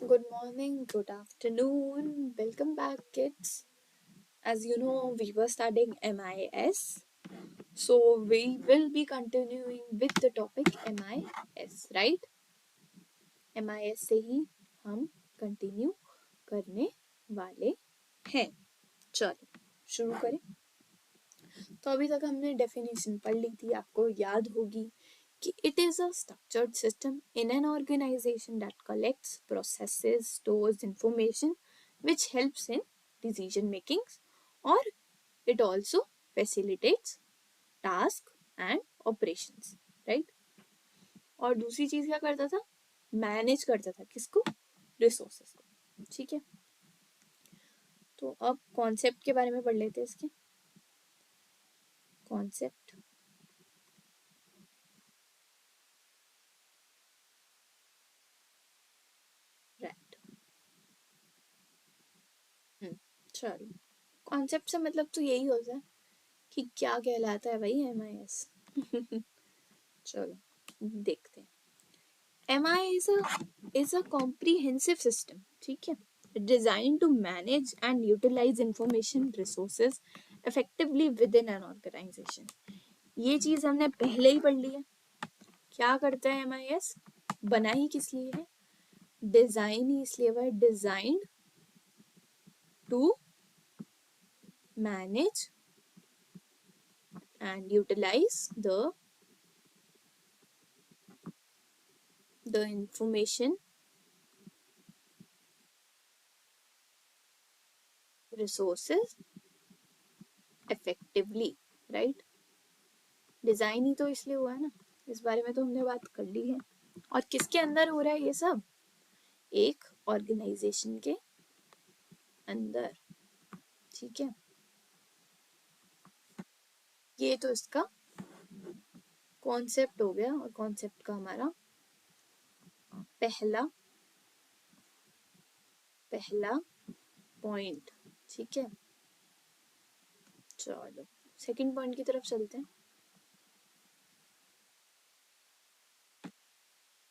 Good morning, good afternoon. Welcome back, kids. As you know, we were studying MIS. So, we will be continuing with the topic MIS, right? MIS से ही हम continue करने वाले हैं. चलो शुरू करें. तो अभी तक हमने डेफिनेशन पढ़ ली थी. आपको याद होगी कि it is a structured system in an organization that collects, processes, stores information which helps in decision making or it also facilitates task and operations, right? और दूसरी चीज क्या करता था? मैनेज करता था किसको? रिसोर्सेस को. ठीक है. तो अब कॉन्सेप्ट के बारे में पढ़ लेते हैं. इसके कॉन्सेप्ट राइट. चलो कॉन्सेप्ट से मतलब तो यही होता है कि क्या कहलाता है भाई MIS. चलो देखते हैं. MIS is a comprehensive system. ठीक है. Designed to manage and utilize information resources effectively within an organization. ये चीज हमने पहले ही पढ़ ली है. क्या करता है MIS? बना ही किस लिए है? डिजाइन ही इसलिए हुआ है. Designed to manage and utilize the information resources effectively, right? Design ही तो इसलिए हुआ है ना. इस बारे में तो हमने बात कर ली है. और किसके अंदर हो रहा है ये सब? एक ऑर्गेनाइजेशन के अंदर. ठीक है. ये तो इसका कॉन्सेप्ट हो गया. और कॉन्सेप्ट का हमारा पहला पॉइंट. ठीक है. चलो सेकंड पॉइंट की तरफ चलते हैं.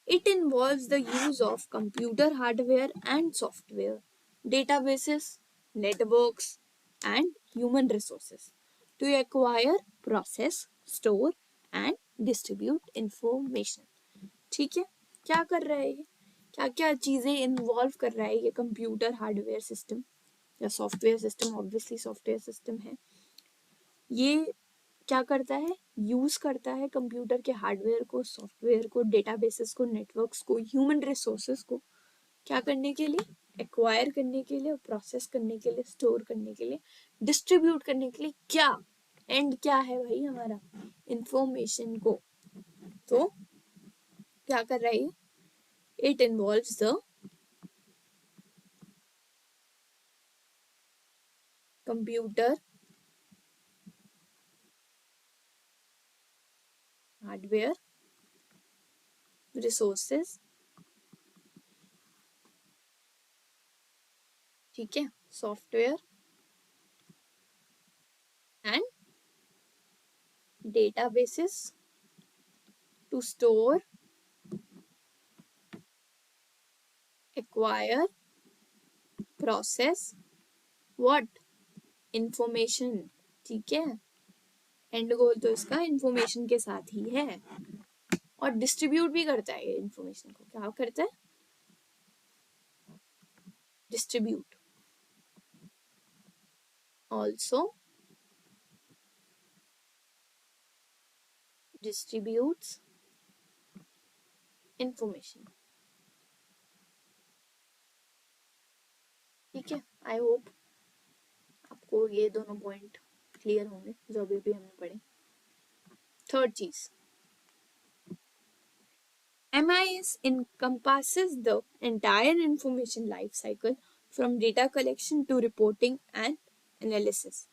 It involves the use of computer hardware and software, databases, networks, and human resources to acquire, process, store, and distribute information. ठीक है. क्या कर रहा है ये? क्या क्या चीजें इन्वॉल्व कर रहा है ये कंप्यूटर हार्डवेयर सिस्टम या software system? Obviously software system है. ये क्या करता है? यूज करता है कंप्यूटर के हार्डवेयर को, सॉफ्टवेयर को, डेटाबेसेस को, नेटवर्क्स को, ह्यूमन रिसोर्सेस को. क्या करने के लिए? एक्वायर करने के लिए, प्रोसेस करने के लिए, स्टोर करने के लिए, डिस्ट्रीब्यूट करने के लिए. क्या एंड क्या है भाई हमारा? इंफॉर्मेशन को. तो क्या कर रहा है? It involves the computer hardware resources. ठीक है. Software and databases to store, acquire, process what? Information. ठीक है. एंड गोल तो इसका इंफॉर्मेशन के साथ ही है. और डिस्ट्रीब्यूट भी करता है ये इंफॉर्मेशन को. क्या करता है? डिस्ट्रीब्यूट. Also distributes information. ठीक है. आई होप आपको ये दोनों पॉइंट क्लियर होंगे जो अभी भी हमने पढ़े. थर्ड चीज, MIS encompasses the entire information life cycle from data collection to reporting and analysis.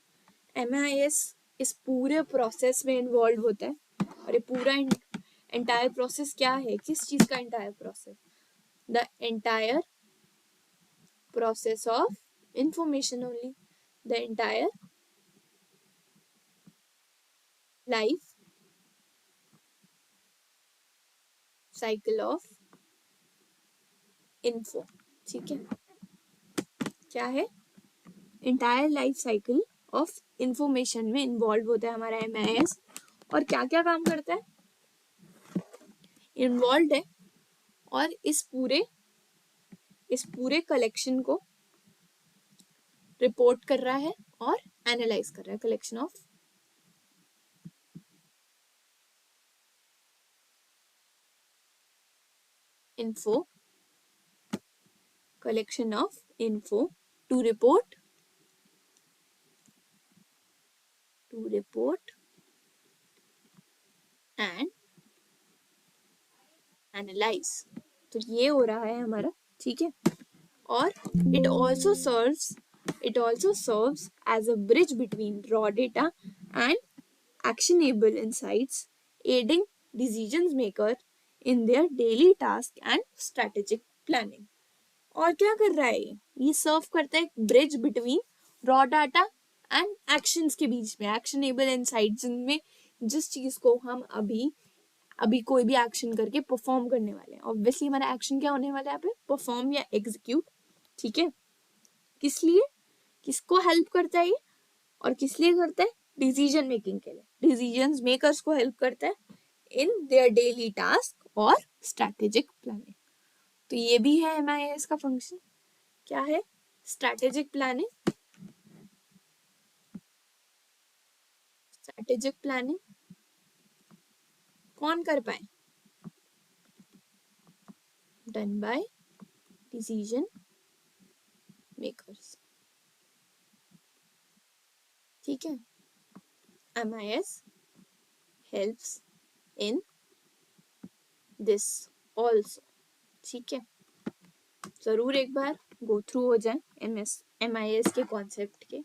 MIS इस पूरे प्रोसेस में इन्वॉल्व होता है. और ये पूरा एंटायर प्रोसेस क्या है? किस चीज का entire process? The entire process of information only. The entire life cycle of info. ठीक है, क्या है, entire life cycle of information में इन्वॉल्व होता है हमारा MIS। और क्या क्या काम करता है, इन्वॉल्व है, और इस पूरे कलेक्शन को रिपोर्ट कर रहा है और एनालाइज कर रहा है। Collection of info to report and analyze। तो ये हो रहा है हमारा, ठीक है। और it also serves as a bridge between raw data and actionable insights, aiding decision maker in their daily task and strategic planning। और क्या कर रहा है ये सर्व करता है एक bridge between raw data and actions के बीच में, एक्शनेबल इनसाइट्स, जिनमें जिस चीज को हम अभी कोई भी एक्शन करके परफॉर्म करने वाले हैं। ऑब्वियसली हमारा एक्शन क्या होने वाला है यहाँ पे, परफॉर्म या एग्जीक्यूट, ठीक है। किस लिए, किसको हेल्प करता है ये, और किस लिए करता है, डिसीजन मेकिंग के लिए, डिसीजन मेकर्स को हेल्प करता है इन देयर डेली टास्क और स्ट्रेटेजिक प्लानिंग। तो ये भी है MIS का फंक्शन, क्या है, स्ट्रेटेजिक प्लानिंग। स्ट्रेटेजिक प्लानिंग कौन कर पाए, डन बाय डिसीजन मेकर्स, ठीक है। MIS helps in this also, ठीक है। जरूर एक बार गो थ्रू हो जाए MIS के कॉन्सेप्ट के,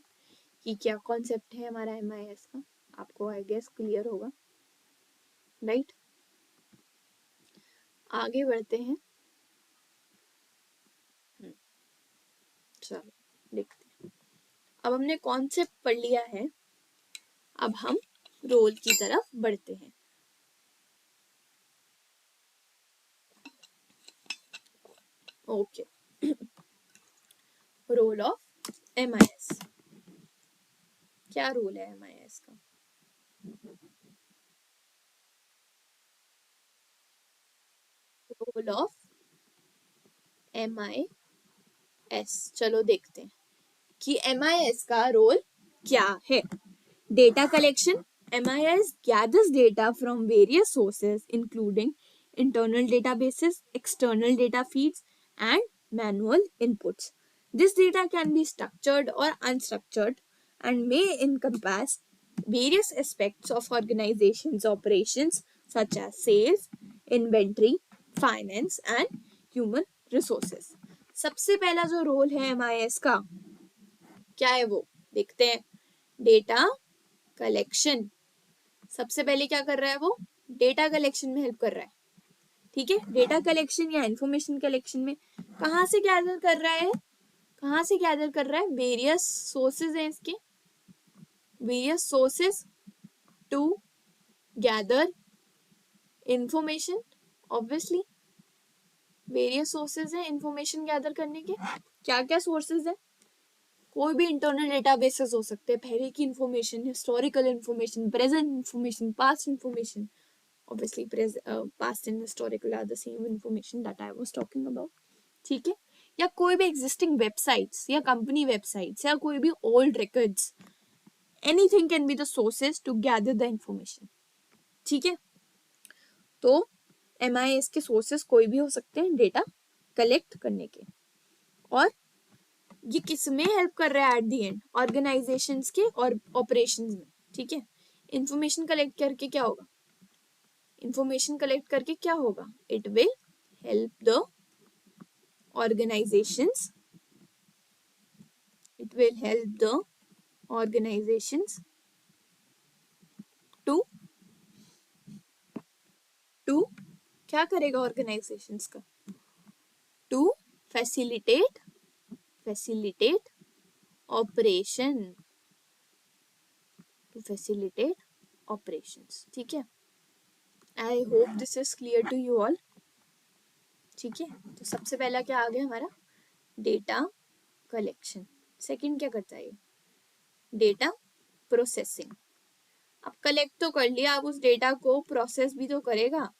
कि क्या कॉन्सेप्ट है हमारा MIS का, आपको आई गेस क्लियर होगा, राइट। आगे बढ़ते हैं, चलो देखते हैं। अब हमने कॉन्सेप्ट पढ़ लिया है, अब हम रोल की तरफ बढ़ते हैं। ओके, रोल ऑफ MIS, क्या रोल है MIS का, रोल ऑफ MIS, चलो देखते हैं कि MIS का रोल क्या है। Data collection, MIS gathers data from various sources including internal databases, external data feeds, and manual inputs. This data can be structured or unstructured and may encompass various aspects of organizations' operations such as sales, inventory, finance, and human resources. सबसे पहला जो role है MIS का, क्या है वो देखते हैं। डेटा कलेक्शन, सबसे पहले क्या कर रहा है वो, डेटा कलेक्शन में हेल्प कर रहा है, ठीक है। डेटा कलेक्शन या इंफॉर्मेशन कलेक्शन में कहाँ से गैदर कर रहा है, कहाँ से गैदर कर रहा है, वेरियस सोर्सेज हैं इसके, various sources to gather information, obviously various sources हैं इंफॉर्मेशन गैदर करने के। क्या क्या सोर्सेज है, कोई भी इंटरनल डेटाबेसेस हो सकते हैं, पहले की information, historical information, present information, past information, obviously past and historical are the same information that I was talking about, ठीक है। या कोई भी एग्जिस्टिंग वेबसाइट्स या कंपनी वेबसाइट्स या कोई भी old records, anything can be the sources to gather the information, ठीक है। तो MIS के सोर्सेज कोई भी हो सकते हैं डेटा कलेक्ट करने के, और ये किस में हेल्प कर रहा है एट द एंड, ऑर्गेनाइजेशंस के और ऑपरेशंस में, ठीक है। इंफॉर्मेशन कलेक्ट करके क्या होगा, इंफॉर्मेशन कलेक्ट करके क्या होगा, it will help the organizations, it will help the organizations to क्या करेगा organizations का, to facilitate operation, to facilitate operations, ठीक है। I hope this is clear to you all, ठीक है। तो सबसे पहला क्या आ गया हमारा, डेटा कलेक्शन। सेकंड क्या करता है? Data processing. अब कलेक्ट तो कर लिया, अब उस डेटा को प्रोसेस भी तो करेगा,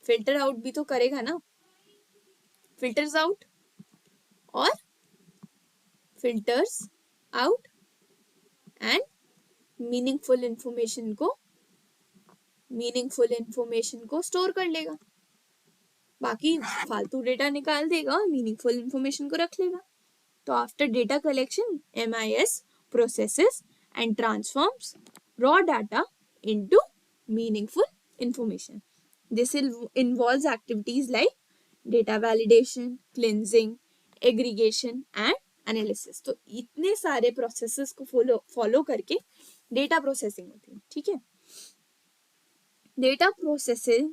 फिल्टर आउट भी तो करेगा ना। फिल्टर्स आउट और filters out and meaningful information को स्टोर कर लेगा, बाकी फालतू डेटा निकाल देगा और मीनिंगफुल इंफॉर्मेशन को रख लेगा। तो after data collection MIS processes and transforms raw data into meaningful information. This involves activities like data validation, cleansing, aggregation and analysis. तो इतने सारे प्रोसेसेस को फॉलो करके डेटा प्रोसेसिंग होती है, ठीक है। Data processing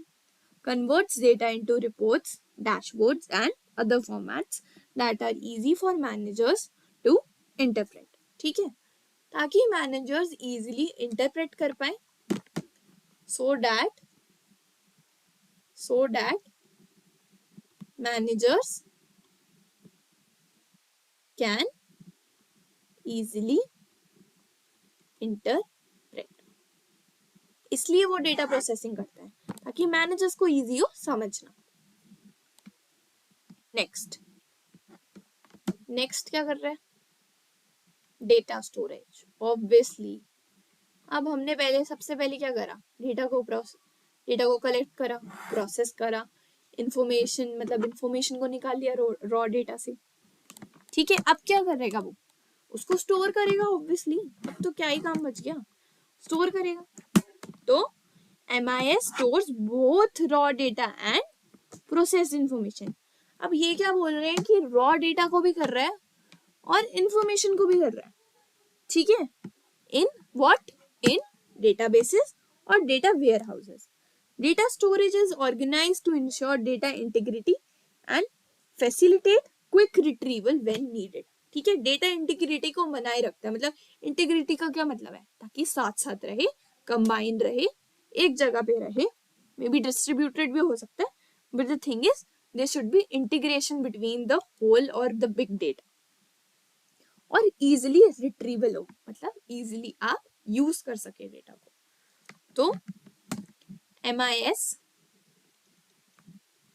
converts data into reports, dashboards and other formats that are easy for managers to interpret, ठीक है, ताकि मैनेजर्स इजीली इंटरप्रेट कर पाए, so that managers can easily interpret, इसलिए वो डेटा प्रोसेसिंग करता है ताकि मैनेजर्स को इजी हो समझना। नेक्स्ट क्या कर रहा है? Data storage. ऑब्वियसली अब हमने सबसे पहले क्या करा? डेटा को कलेक्ट करा, प्रोसेस करा, इंफॉर्मेशन को निकाल लिया रॉ डेटा से, ठीक है। अब क्या करेगा? वो उसको स्टोर करेगा ऑब्वियसली, अब तो क्या ही काम बच गया, स्टोर करेगा। तो MIS stores both raw data and process information. अब ये क्या बोल रहे हैं कि रॉ डेटा को भी कर रहा है और इंफॉर्मेशन को भी कर रहा है, ठीक है। इन डेटाबेसेस और data warehouses. Data storage is organised to ensure data integrity and facilitate quick retrieval when needed, ठीक है। डेटा इंटीग्रिटी को बनाए रखता है, मतलब इंटीग्रिटी का क्या मतलब है? ताकि साथ साथ रहे, कंबाइन रहे, एक जगह पे रहे, मे बी डिस्ट्रीब्यूटेड भी हो सकता है, but the thing is there should be integration between the whole और द बिग डेटा, और इजिली रिट्रीवल हो, मतलब इजिली आप यूज कर सके डेटा को। तो MIS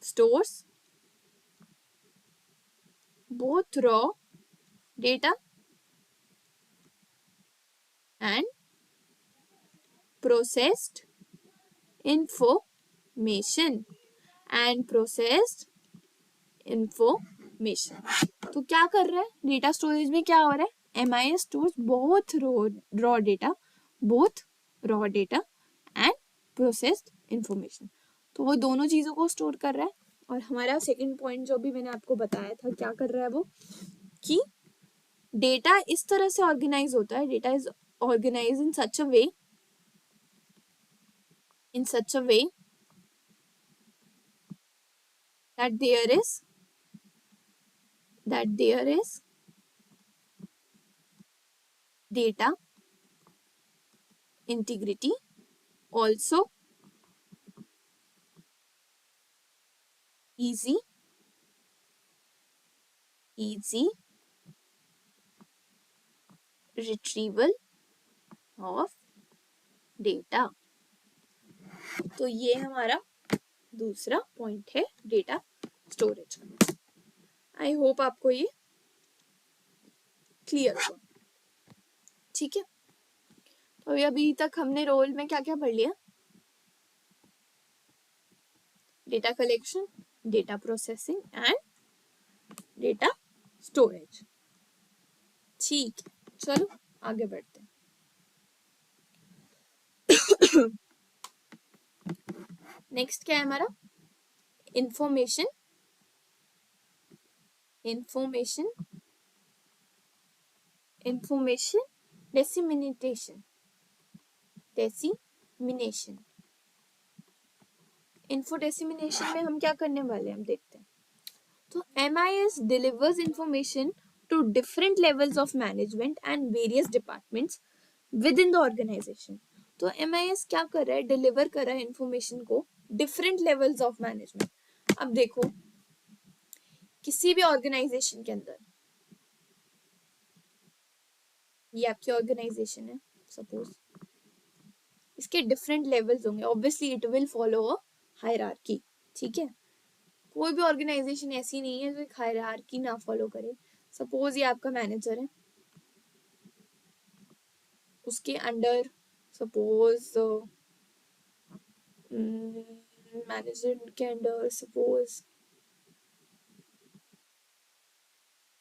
stores both raw data and processed information तो क्या कर रहा है? डेटा स्टोरेज में क्या हो रहा है? MIS stores both raw data and processed information, तो वो दोनों चीजों को स्टोर कर रहा है। और हमारा सेकंड पॉइंट जो भी मैंने आपको बताया था, क्या कर रहा है वो, कि डेटा इस तरह से ऑर्गेनाइज होता है, data is organise in such a way that there is data integrity, also easy retrieval of data। तो ये हमारा दूसरा पॉइंट है डेटा स्टोरेज का। आई होप आपको ये क्लियर हुआ, ठीक है। तो अभी तक हमने रोल में क्या क्या पढ़ लिया? Data collection, data processing and data storage, ठीक है। चलो आगे बढ़ते हैं। नेक्स्ट क्या है हमारा? इंफॉर्मेशन डेसिमिनेशन। इन्फो डेसिमिनेशन में हम क्या करने वाले हैं, हम देखते हैं। तो MIS delivers information to different levels of management and various departments within the organization। तो MIS क्या कर रहा है? डिलीवर कर रहा है इंफॉर्मेशन को डिफरेंट लेवल्स ऑफ मैनेजमेंट। अब देखो, किसी भी ऑर्गेनाइजेशन के अंदर ये आपकी ऑर्गेनाइजेशन है सपोज, इसके डिफरेंट लेवल्स होंगे, obviously it will follow a hierarchy. ठीक है, कोई भी ऑर्गेनाइजेशन ऐसी नहीं है जो एक हायरार्की ना फॉलो करे। सपोज ये आपका मैनेजर है, उसके अंडर सपोज मैनेजर के अंडर सपोज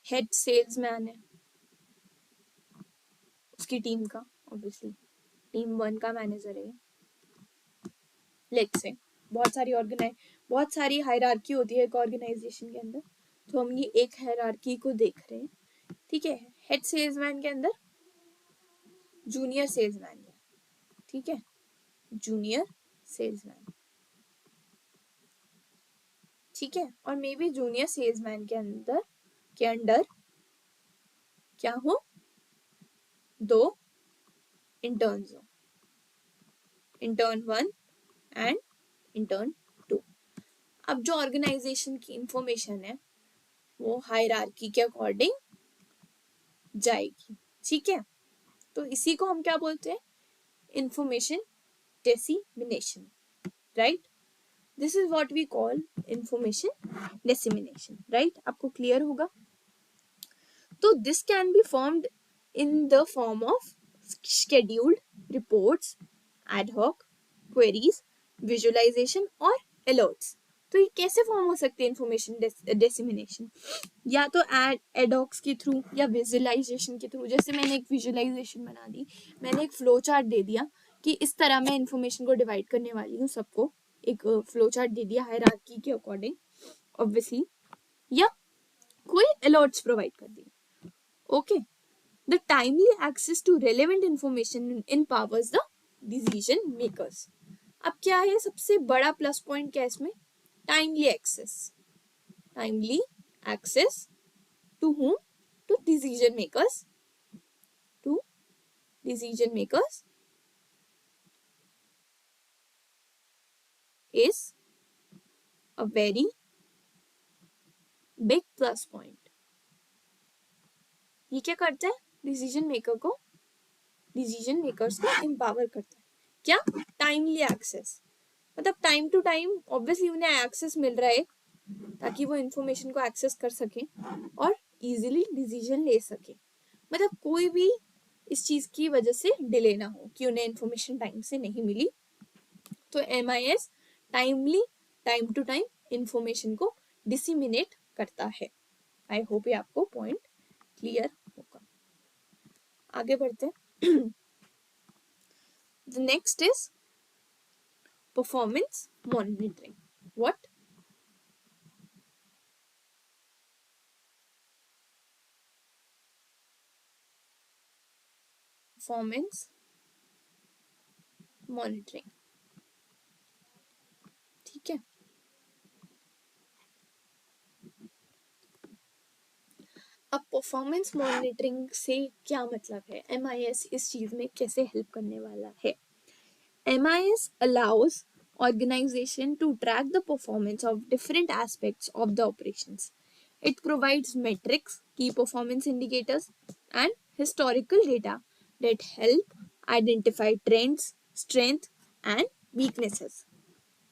हेड सेल्समैन है उसकी टीम का, ऑब्वियसली टीम 1 का मैनेजर है। लेट्स से बहुत सारी हायरार्की होती है एक ऑर्गेनाइजेशन के अंदर, तो हम ये एक हायरार्की को देख रहे हैं। ठीक है, हेड सेल्समैन के अंदर जूनियर सेल्समैन है। ठीक है, जूनियर सेल्समैन। ठीक है, और मे बी जूनियर सेल्समैन के अंडर क्या हो, 2 इंटर्न्स हो, इंटर्न 1 एंड इंटर्न 2। अब जो ऑर्गेनाइजेशन की इंफॉर्मेशन है वो हायरार्की के अकॉर्डिंग जाएगी। ठीक है, तो इसी को हम क्या बोलते हैं, information dissemination, right. This is what we call information dissemination, right. आपको क्लियर होगा। तो this can be formed in the form of scheduled reports, ad hoc queries, visualization और alerts। तो ये कैसे फॉर्म हो सकते हैं इंफॉर्मेशन डिसेमिनेशन, या तो एडॉक्स के थ्रू या विजुअलाइजेशन के थ्रू। जैसे मैंने एक विजुअलाइजेशन बना दी, मैंने एक फ्लो चार्ट दे दिया कि इस तरह मैं इंफॉर्मेशन को डिवाइड करने वाली हूँ, सबको एक फ्लो चार्ट दे दिया हायरार्की के अकॉर्डिंग ऑब्वियसली, या कोई अलर्ट्स प्रोवाइड कर दी। Okay, the timely access to relevant information empowers the decision makers। अब क्या है सबसे बड़ा प्लस पॉइंट क्या है इसमें, timely access. Timely access to whom, to decision makers, to decision makers is a very big plus point। ये क्या करता है, डिसीजन मेकर्स को एम्पावर करता है। क्या, टाइमली एक्सेस, मतलब टाइम टू टाइम ऑब्वियसली उन्हें एक्सेस मिल रहा है ताकि वो इंफॉर्मेशन को एक्सेस कर सके और इजीली डिसीजन ले सके। मतलब कोई भी इस चीज की वजह से डिले ना हो कि उन्हें इंफॉर्मेशन टाइम से नहीं मिली। तो MIS timely, time to time information को डिसिमिनेट करता है। आई होप ये आपको पॉइंट क्लियर होगा। आगे बढ़ते हैं। The next is performance monitoring. What, performance monitoring. ठीक है, अब परफॉर्मेंस मॉनिटरिंग से क्या मतलब है, MIS इस चीज में कैसे हेल्प करने वाला है। MIS allows organization to track the performance of different aspects of the operations. It provides metrics, key performance indicators, and historical data that help identify trends, strength, and weaknesses,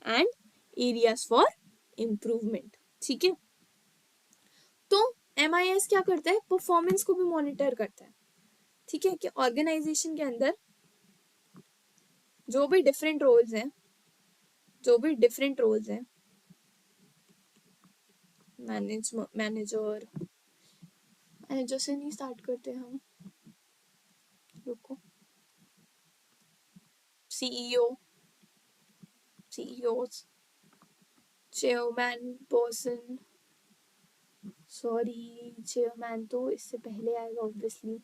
and areas for improvement। ठीक है, तो MIS क्या करता है, performance को भी monitor करता है। ठीक है, कि ऑर्गेनाइजेशन के अंदर जो भी डिफरेंट रोल्स हैं, मैनेजर से नहीं स्टार्ट करते हम, रुको, CEO, CEOs, chairman person, sorry chairman तो इससे पहले आएगा ऑब्वियसली,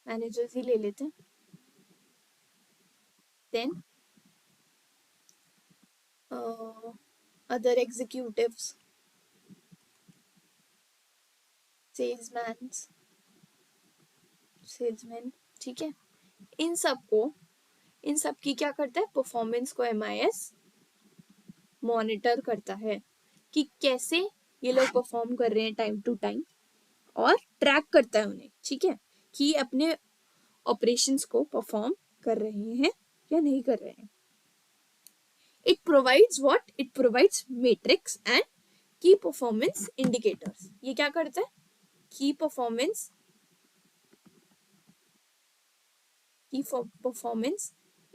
मैनेजर्स ही ले लेते हैं। Then other executives, salesman. ठीक है, इन सब की क्या करता है, परफॉर्मेंस को MIS मॉनिटर करता है कि कैसे ये लोग परफॉर्म कर रहे हैं टाइम टू टाइम, और ट्रैक करता है उन्हें, ठीक है, कि अपने ऑपरेशंस को परफॉर्म कर रहे हैं या नहीं कर रहे हैं। It provides what, it provides matrix and की परफॉर्मेंस इंडिकेटर्स। ये क्या करता है, की परफॉर्मेंस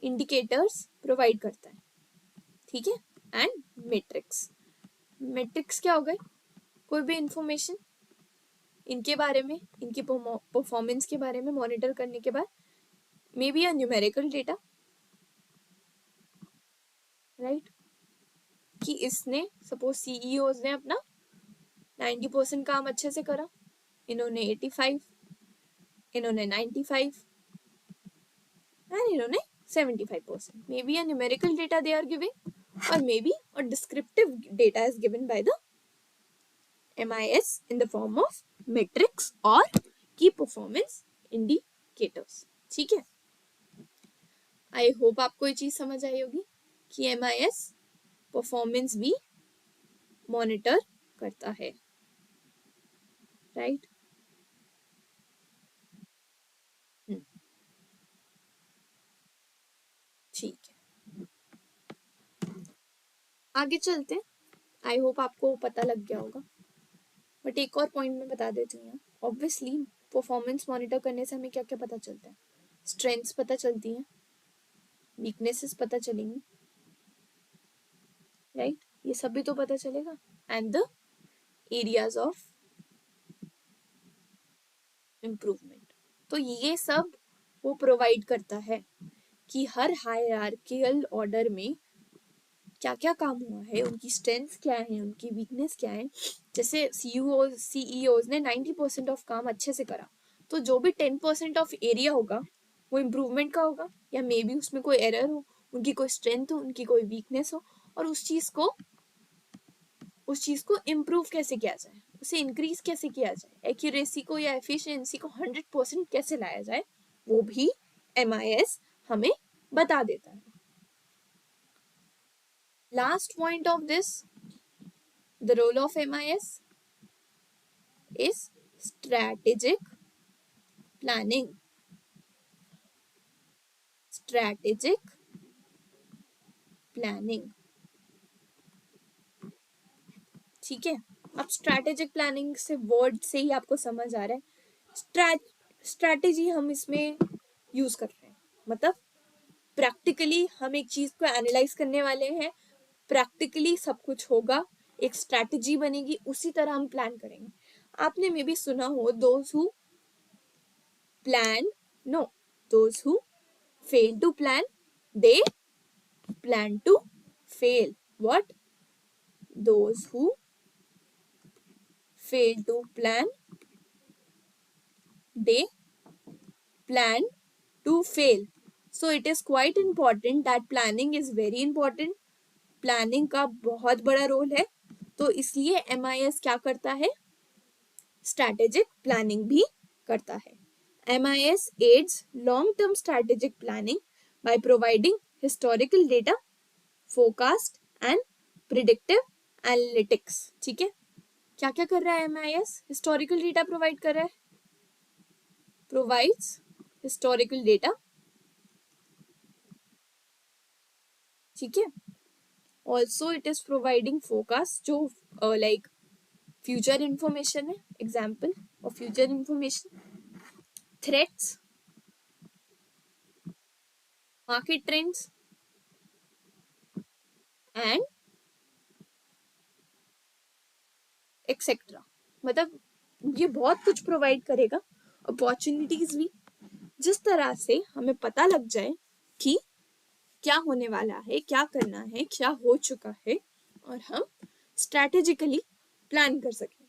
इंडिकेटर्स प्रोवाइड करता है, ठीक है, एंड मैट्रिक्स। मैट्रिक्स क्या हो गए, कोई भी इंफॉर्मेशन इनके बारे में, इनकी परफॉर्मेंस के बारे में मॉनिटर करने के बाद, may be a numerical data, right, कि इसने सपोज सीईओज ने अपना 90% काम अच्छे से करा, इन्होंने 85, इन्होंने 95 एंड इन्होंने 75%, maybe a numerical data they are giving, or maybe a descriptive data is given by the MIS in the form of metrics or key performance indicators, ठीक है। आई होप आपको ये चीज समझ आई होगी कि MIS परफॉर्मेंस भी monitor करता है, राइट। ठीक है, आगे चलते हैं। आई होप आपको पता लग गया होगा, बट एक और पॉइंट मैं बता देती हूँ। ऑब्वियसली परफॉर्मेंस मॉनिटर करने से हमें क्या क्या पता चलता है, स्ट्रेंथ्स पता चलती हैं, वीकनेसेस पता चलेंगी, राइट, ये सब भी तो पता चलेगा, and the areas of improvement. तो ये सब वो प्रोवाइड करता है कि हर हायरार्किकल ऑर्डर में क्या क्या काम हुआ है, उनकी स्ट्रेंथ क्या है, उनकी वीकनेस क्या है। जैसे सीईओज ने 90% ऑफ काम अच्छे से करा, तो जो भी 10% ऑफ एरिया होगा वो इम्प्रूवमेंट का होगा, या मे बी उसमें कोई एरर हो, उनकी कोई स्ट्रेंथ हो, उनकी कोई वीकनेस हो, और उस चीज को इम्प्रूव कैसे किया जाए, उसे इंक्रीज कैसे किया जाए, एक्यूरेसी को या एफिशिएंसी को 100% कैसे लाया जाए, वो भी MIS हमें बता देता है। Last point of this, the role of MIS is strategic planning. Strategic planning, ठीक है। अब स्ट्रैटेजिक प्लानिंग से वर्ड से ही आपको समझ आ रहा है, स्ट्रैटेजी हम इसमें यूज कर रहे हैं, मतलब प्रैक्टिकली हम एक चीज को एनालाइज करने वाले हैं, प्रैक्टिकली सब कुछ होगा, एक स्ट्रैटेजी बनेगी, उसी तरह हम प्लान करेंगे। आपने मे भी सुना हो, those who fail to plan, they plan to fail. What? Those who fail to plan, they plan to fail. So it is quite important that planning is very important. Planning का बहुत बड़ा role है, तो इसलिए MIS क्या करता है, strategic planning भी करता है। MIS aids long-term strategic planning by providing historical data, forecast and predictive analytics, ठीक है। क्या क्या कर रहा है MIS, हिस्टोरिकल डेटा प्रोवाइड कर रहा है, प्रोवाइड्स हिस्टोरिकल डेटा, ठीक है। Also it is providing forecast, जो लाइक फ्यूचर इंफॉर्मेशन है, example of future information, threats, market trends and etcetera. मतलब ये बहुत कुछ प्रोवाइड करेगा, अपॉर्चुनिटीज भी, जिस तरह से हमें पता लग जाए कि क्या होने वाला है, क्या करना है, क्या हो चुका है, और हम स्ट्रैटेजिकली प्लान कर सकें।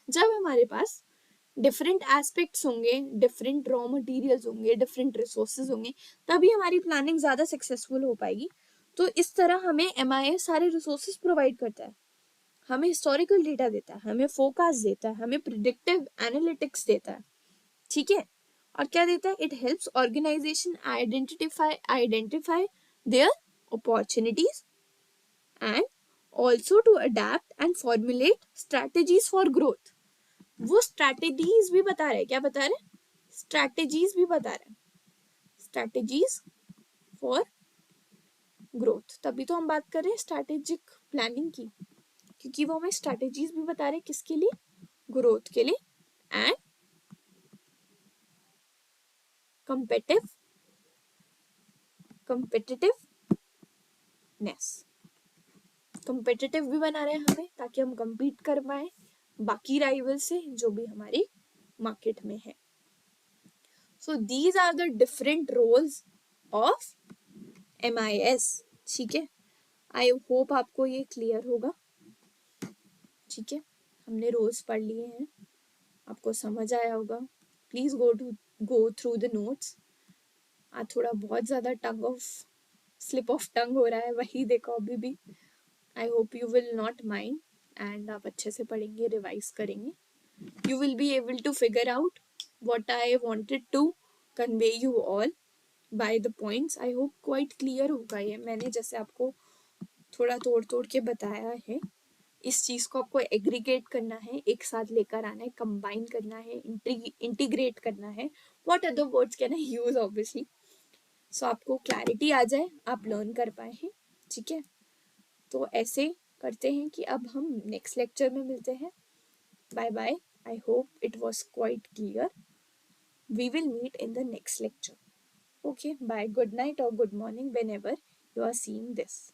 जब हमारे पास डिफरेंट एस्पेक्ट्स होंगे, डिफरेंट रॉ मटेरियल्स होंगे, डिफरेंट रिसोर्सेज होंगे, तभी हमारी प्लानिंग ज्यादा सक्सेसफुल हो पाएगी। तो इस तरह हमें MIS सारे रिसोर्सेज प्रोवाइड करता है, हमें हिस्टोरिकल डेटा देता है, हमें फोरकास्ट देता है, हमें प्रिडिक्टिव एनालिटिक्स देता है, ठीक है। और क्या देता है, it helps organisation identify their opportunities and also to adapt and formulate strategies for growth. वो स्ट्रैटेजीज भी बता रहे, क्या बता रहे, स्ट्रैटेजीज भी बता रहे, स्ट्रैटेजीज फॉर ग्रोथ। तभी तो हम बात कर रहे हैं स्ट्रैटेजिक प्लानिंग की, क्योंकि वो हमें स्ट्रैटेजीज भी बता रहे किसके लिए, ग्रोथ के लिए एंड competitive competitiveness। competitive भी बना रहे हैं हमें ताकि हम compete कर पाए बाकी राइवल से जो भी हमारी मार्केट में है। So these are the different roles of MIS। ठीक है, आई होप आपको ये क्लियर होगा। ठीक है, हमने रोल्स पढ़ लिए हैं, आपको समझ आया होगा। Please go through the notes. आज थोड़ा बहुत ज्यादा स्लिप ऑफ टंग हो रहा है, वही देखो अभी भी। I hope you will not mind and आप अच्छे से पढ़ेंगे, रिवाइज करेंगे। You will be able to figure out what I wanted to convey you all by the points। I hope quite clear होगा ये, मैंने जैसे आपको थोड़ा तोड़ तोड़ के बताया है। इस चीज को आपको एग्रीगेट करना है, एक साथ लेकर आना है, कंबाइन करना है, इंटीग्रेट करना है, what other words can I use obviously. So आपको क्लैरिटी आ जाए, आप लर्न कर पाए हैं। ठीक है, तो ऐसे करते हैं कि अब हम नेक्स्ट लेक्चर में मिलते हैं। Bye bye, I hope it was quite clear. We will meet in the next lecture. Okay, bye, good night or good morning whenever you are seeing this.